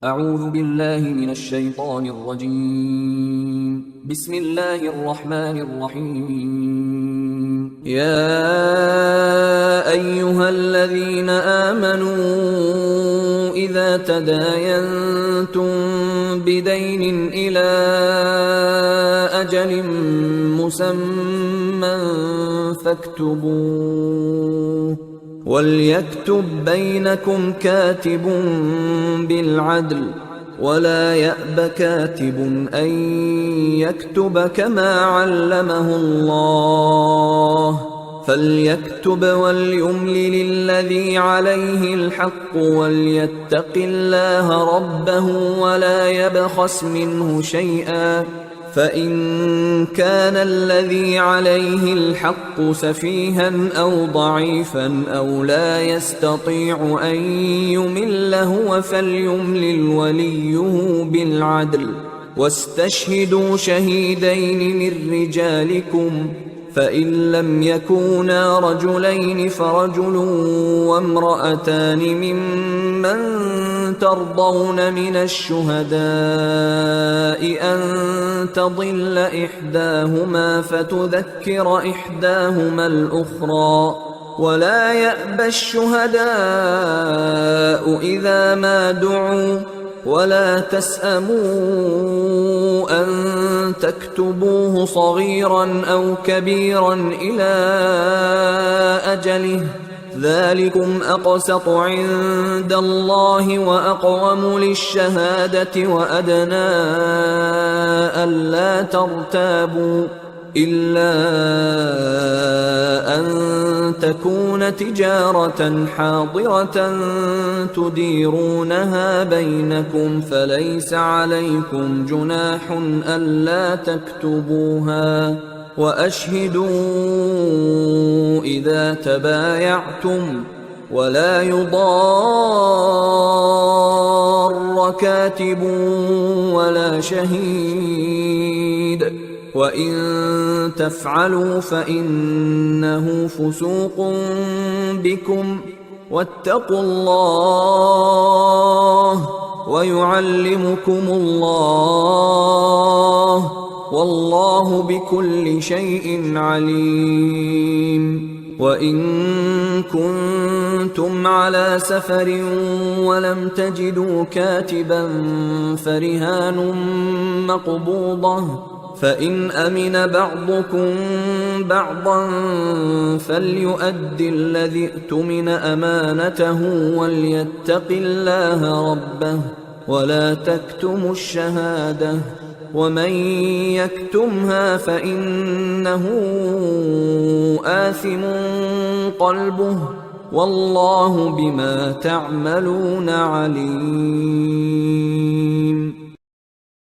أعوذ بالله من الشيطان الرجيم. بسم الله الرحمن الرحيم. يا أيها الذين آمنوا إذا تداينتم بدين إلى أجل مسمى فاكتبوه، وليكتب بينكم كاتب بالعدل، ولا يأب كاتب أن يكتب كما علمه الله، فليكتب وليملل الذي عليه الحق وليتق الله ربه ولا يبخس منه شيئا، فإن كان الذي عليه الحق سفيها أو ضعيفا أو لا يستطيع أن يمل هو فليملل وليه بالعدل، واستشهدوا شهيدين من رجالكم، فإن لم يكونا رجلين فرجل وامرأتان ممن ترضون من الشهداء أن تضل إحداهما فتذكر إحداهما الأخرى، ولا يأبى الشهداء إذا ما دعوا، ولا تسأموا أن تكتبوه صغيرا أو كبيرا إلى أجله، ذلكم أقسط عند الله وأقوم للشهادة وأدنى ألا ترتابوا، إلا أن تكون تجارة حاضرة تديرونها بينكم فليس عليكم جناح ألا تكتبوها، وأشهدوا إذا تبايعتم، ولا يضار كاتب ولا شهيد، وإن تفعلوا فإنه فسوق بكم، واتقوا الله ويعلمكم الله، والله بكل شيء عليم. وإن كنتم على سفر ولم تجدوا كاتبا فرهان مقبوضة، فإن أمن بعضكم بعضا فليؤد الذي اؤتمن أمانته وليتق الله ربه، ولا تكتموا الشهادة، ومن يكتمها فإنه آثم قلبه، والله بما تعملون عليم.